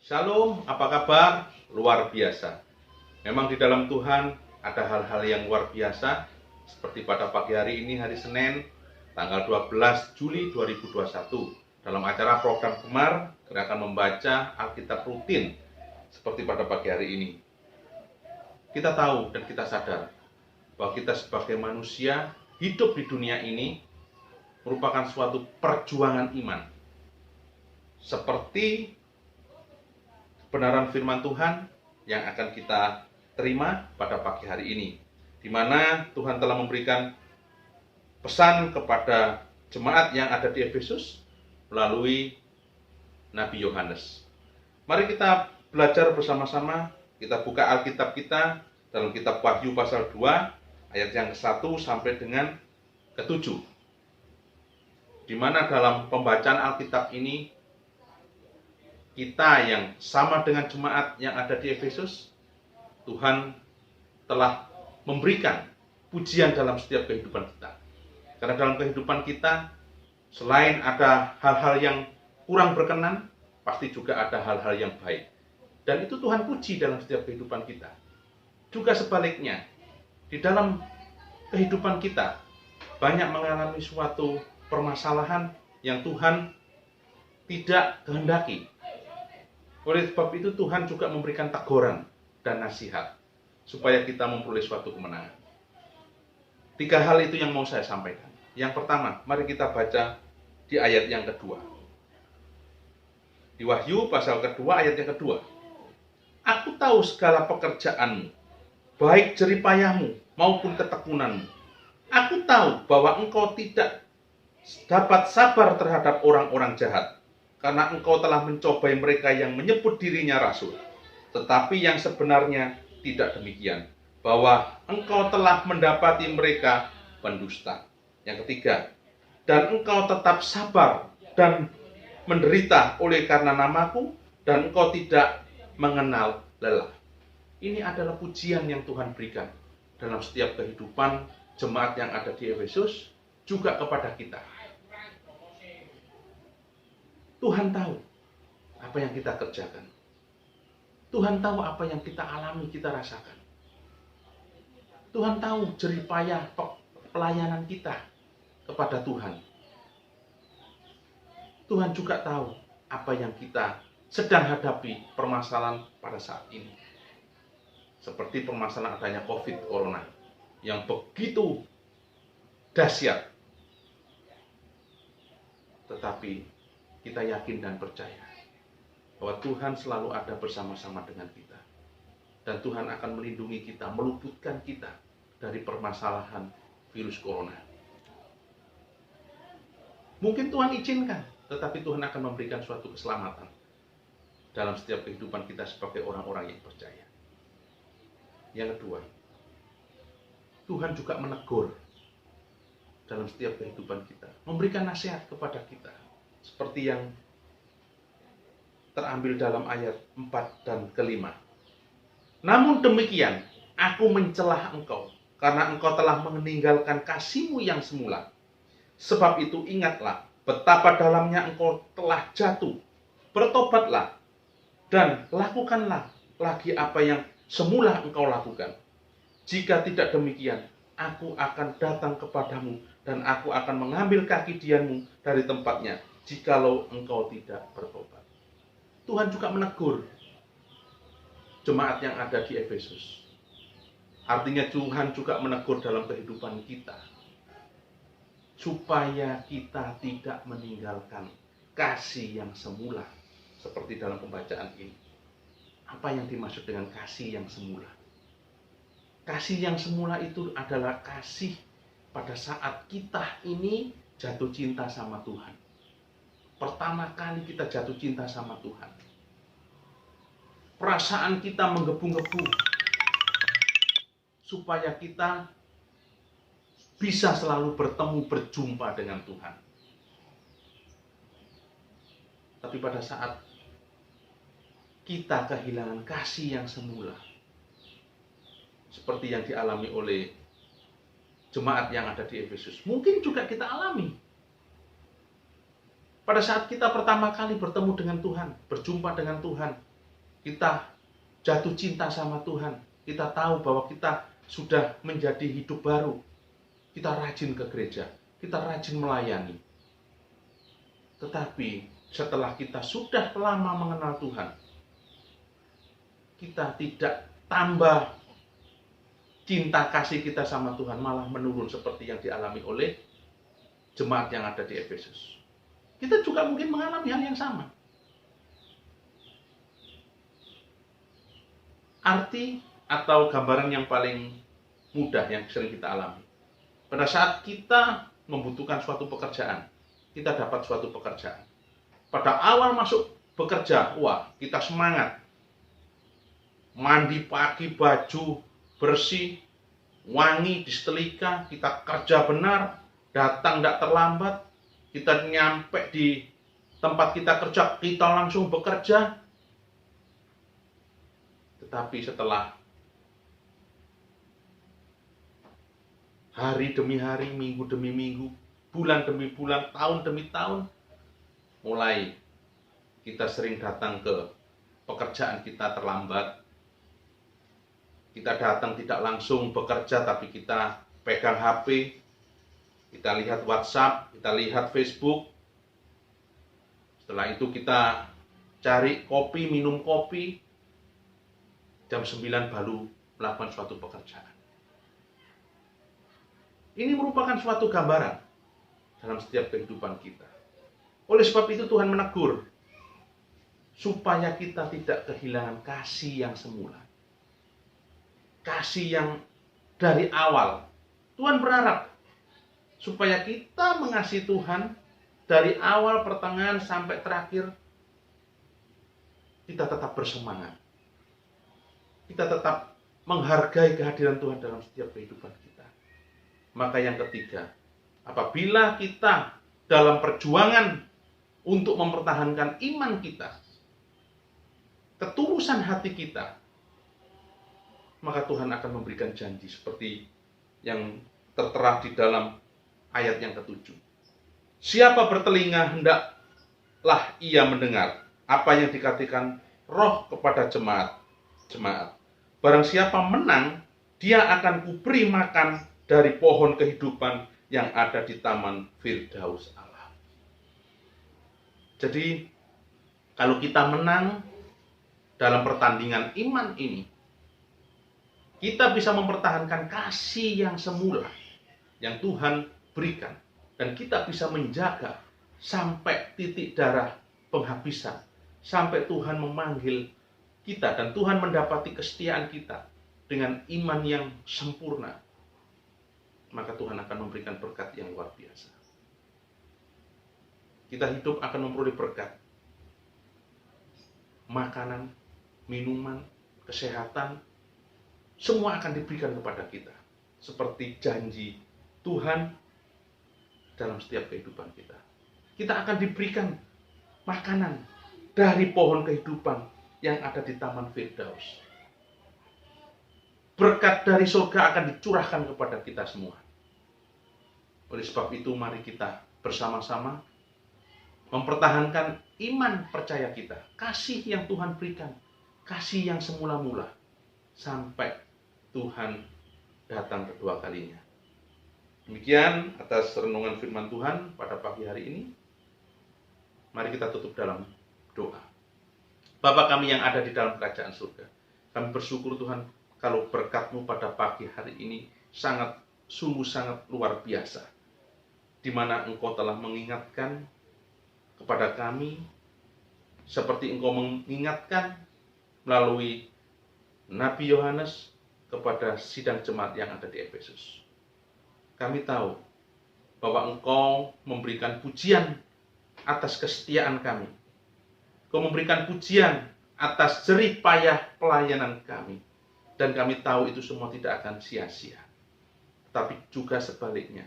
Shalom, apa kabar? Luar biasa. Memang di dalam Tuhan ada hal-hal yang luar biasa. Seperti pada pagi hari ini, hari Senin, tanggal 12 Juli 2021. Dalam acara program Gemar, kita akan membaca Alkitab rutin. Seperti pada pagi hari ini. Kita tahu dan kita sadar bahwa kita sebagai manusia hidup di dunia ini merupakan suatu perjuangan iman. Seperti kebenaran firman Tuhan yang akan kita terima pada pagi hari ini, di mana Tuhan telah memberikan pesan kepada jemaat yang ada di Efesus melalui Nabi Yohanes. Mari kita belajar bersama-sama. Kita buka Alkitab kita dalam kitab Wahyu pasal 2 ayat yang ke-1 sampai dengan ke-7, di mana dalam pembacaan Alkitab ini kita yang sama dengan jemaat yang ada di Efesus, Tuhan telah memberikan pujian dalam setiap kehidupan kita. Karena dalam kehidupan kita, selain ada hal-hal yang kurang berkenan, pasti juga ada hal-hal yang baik. Dan itu Tuhan puji dalam setiap kehidupan kita. Juga sebaliknya, di dalam kehidupan kita, banyak mengalami suatu permasalahan yang Tuhan tidak kehendaki. Oleh sebab itu Tuhan juga memberikan teguran dan nasihat supaya kita memperoleh suatu kemenangan. 3 hal itu yang mau saya sampaikan. Yang pertama, mari kita baca di ayat yang kedua. Di Wahyu pasal kedua ayat yang kedua. Aku tahu segala pekerjaanmu, baik jeripayahmu maupun ketekunanmu. Aku tahu bahwa engkau tidak dapat sabar terhadap orang-orang jahat, karena engkau telah mencobai mereka yang menyebut dirinya rasul, tetapi yang sebenarnya tidak demikian, bahwa engkau telah mendapati mereka pendusta. Yang ketiga, dan engkau tetap sabar dan menderita oleh karena namaku, dan engkau tidak mengenal lelah. Ini adalah pujian yang Tuhan berikan dalam setiap kehidupan jemaat yang ada di Efesus, juga kepada kita. Tuhan tahu apa yang kita kerjakan. Tuhan tahu apa yang kita alami, kita rasakan. Tuhan tahu jeripayah pelayanan kita kepada Tuhan. Tuhan juga tahu apa yang kita sedang hadapi permasalahan pada saat ini. Seperti permasalahan adanya COVID Corona yang begitu dahsyat. Tetapi kita yakin dan percaya bahwa Tuhan selalu ada bersama-sama dengan kita. Dan Tuhan akan melindungi kita, meluputkan kita dari permasalahan virus corona. Mungkin Tuhan izinkan, tetapi Tuhan akan memberikan suatu keselamatan dalam setiap kehidupan kita sebagai orang-orang yang percaya. Yang kedua, Tuhan juga menegur dalam setiap kehidupan kita, memberikan nasihat kepada kita. Seperti yang terambil dalam ayat 4 dan ke-5. Namun demikian, aku mencelah engkau, karena engkau telah meninggalkan kasihmu yang semula. Sebab itu ingatlah, betapa dalamnya engkau telah jatuh. Bertobatlah, dan lakukanlah lagi apa yang semula engkau lakukan. Jika tidak demikian, aku akan datang kepadamu, dan aku akan mengambil kaki dianmu dari tempatnya, jikalau engkau tidak bertobat. Tuhan juga menegur jemaat yang ada di Efesus. Artinya Tuhan juga menegur dalam kehidupan kita, supaya kita tidak meninggalkan kasih yang semula. Seperti dalam pembacaan ini. Apa yang dimaksud dengan kasih yang semula? Kasih yang semula itu adalah kasih pada saat kita ini jatuh cinta sama Tuhan. Pertama kali kita jatuh cinta sama Tuhan. Perasaan kita menggebu-gebu supaya kita bisa selalu bertemu, berjumpa dengan Tuhan. Tapi pada saat kita kehilangan kasih yang semula, seperti yang dialami oleh jemaat yang ada di Efesus, mungkin juga kita alami. Pada saat kita pertama kali bertemu dengan Tuhan, berjumpa dengan Tuhan, kita jatuh cinta sama Tuhan, kita tahu bahwa kita sudah menjadi hidup baru, kita rajin ke gereja, kita rajin melayani. Tetapi setelah kita sudah lama mengenal Tuhan, kita tidak tambah cinta kasih kita sama Tuhan, malah menurun seperti yang dialami oleh jemaat yang ada di Efesus. Kita juga mungkin mengalami hal yang sama. Arti atau gambaran yang paling mudah yang sering kita alami. Pada saat kita membutuhkan suatu pekerjaan, kita dapat suatu pekerjaan. Pada awal masuk bekerja, wah, kita semangat. Mandi pagi, baju bersih, wangi, disetrika, kita kerja benar, datang tidak terlambat, kita nyampe di tempat kita kerja, kita langsung bekerja. Tetapi setelah hari demi hari, minggu demi minggu, bulan demi bulan, tahun demi tahun, mulai kita sering datang ke pekerjaan kita terlambat. Kita datang tidak langsung bekerja, tapi kita pegang HP, kita lihat WhatsApp, kita lihat Facebook. Setelah itu kita cari kopi, minum kopi. Jam 9 baru melakukan suatu pekerjaan. Ini merupakan suatu gambaran dalam setiap kehidupan kita. Oleh sebab itu Tuhan menegur, supaya kita tidak kehilangan kasih yang semula. Kasih yang dari awal. Tuhan berharap supaya kita mengasihi Tuhan dari awal, pertengahan, sampai terakhir. Kita tetap bersemangat. Kita tetap menghargai kehadiran Tuhan dalam setiap kehidupan kita. Maka yang ketiga, apabila kita dalam perjuangan untuk mempertahankan iman kita, ketulusan hati kita, maka Tuhan akan memberikan janji seperti yang tertera di dalam ayat yang ke-7. Siapa bertelinga, hendaklah ia mendengar apa yang dikatakan Roh kepada jemaat. Barang siapa menang, dia akan kuberi makan dari pohon kehidupan yang ada di taman Firdaus Allah. Jadi, kalau kita menang dalam pertandingan iman ini, kita bisa mempertahankan kasih yang semula yang Tuhan berikan, dan kita bisa menjaga sampai titik darah penghabisan, sampai Tuhan memanggil kita dan Tuhan mendapati kesetiaan kita dengan iman yang sempurna. Maka Tuhan akan memberikan berkat yang luar biasa. Kita hidup akan memperoleh berkat. Makanan, minuman, kesehatan, semua akan diberikan kepada kita. Seperti janji Tuhan dalam setiap kehidupan kita. Kita akan diberikan makanan dari pohon kehidupan yang ada di Taman Firdaus. Berkat dari surga akan dicurahkan kepada kita semua. Oleh sebab itu, mari kita bersama-sama mempertahankan iman percaya kita, kasih yang Tuhan berikan, kasih yang semula-mula, sampai Tuhan datang kedua kalinya. Demikian atas renungan firman Tuhan pada pagi hari ini. Mari kita tutup dalam doa. Bapa kami yang ada di dalam kerajaan surga, kami bersyukur Tuhan kalau berkat-Mu pada pagi hari ini sungguh sangat luar biasa, di mana Engkau telah mengingatkan kepada kami seperti Engkau mengingatkan melalui Nabi Yohanes kepada sidang jemaat yang ada di Efesus. Kami tahu bahwa Engkau memberikan pujian atas kesetiaan kami. Engkau memberikan pujian atas jerih payah pelayanan kami. Dan kami tahu itu semua tidak akan sia-sia. Tapi juga sebaliknya,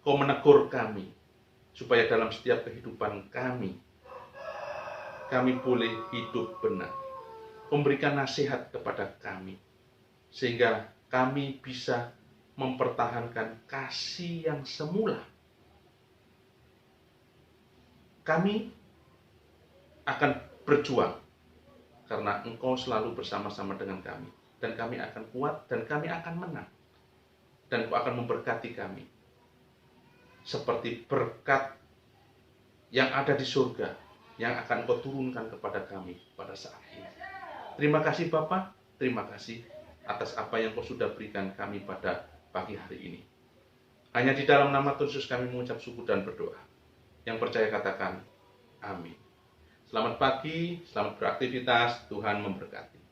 Engkau menegur kami, supaya dalam setiap kehidupan kami boleh hidup benar. Memberikan nasihat kepada kami, sehingga kami bisa mempertahankan kasih yang semula. Kami akan berjuang karena Engkau selalu bersama-sama dengan kami, dan kami akan kuat, dan kami akan menang, dan Engkau akan memberkati kami, seperti berkat yang ada di surga, yang akan Engkau turunkan kepada kami pada saat ini. Terima kasih Bapa, terima kasih atas apa yang Kau sudah berikan kami pada pagi hari ini. Hanya di dalam nama Tuhan Yesus kami mengucap syukur dan berdoa. Yang percaya katakan, amin. Selamat pagi, selamat beraktivitas, Tuhan memberkati.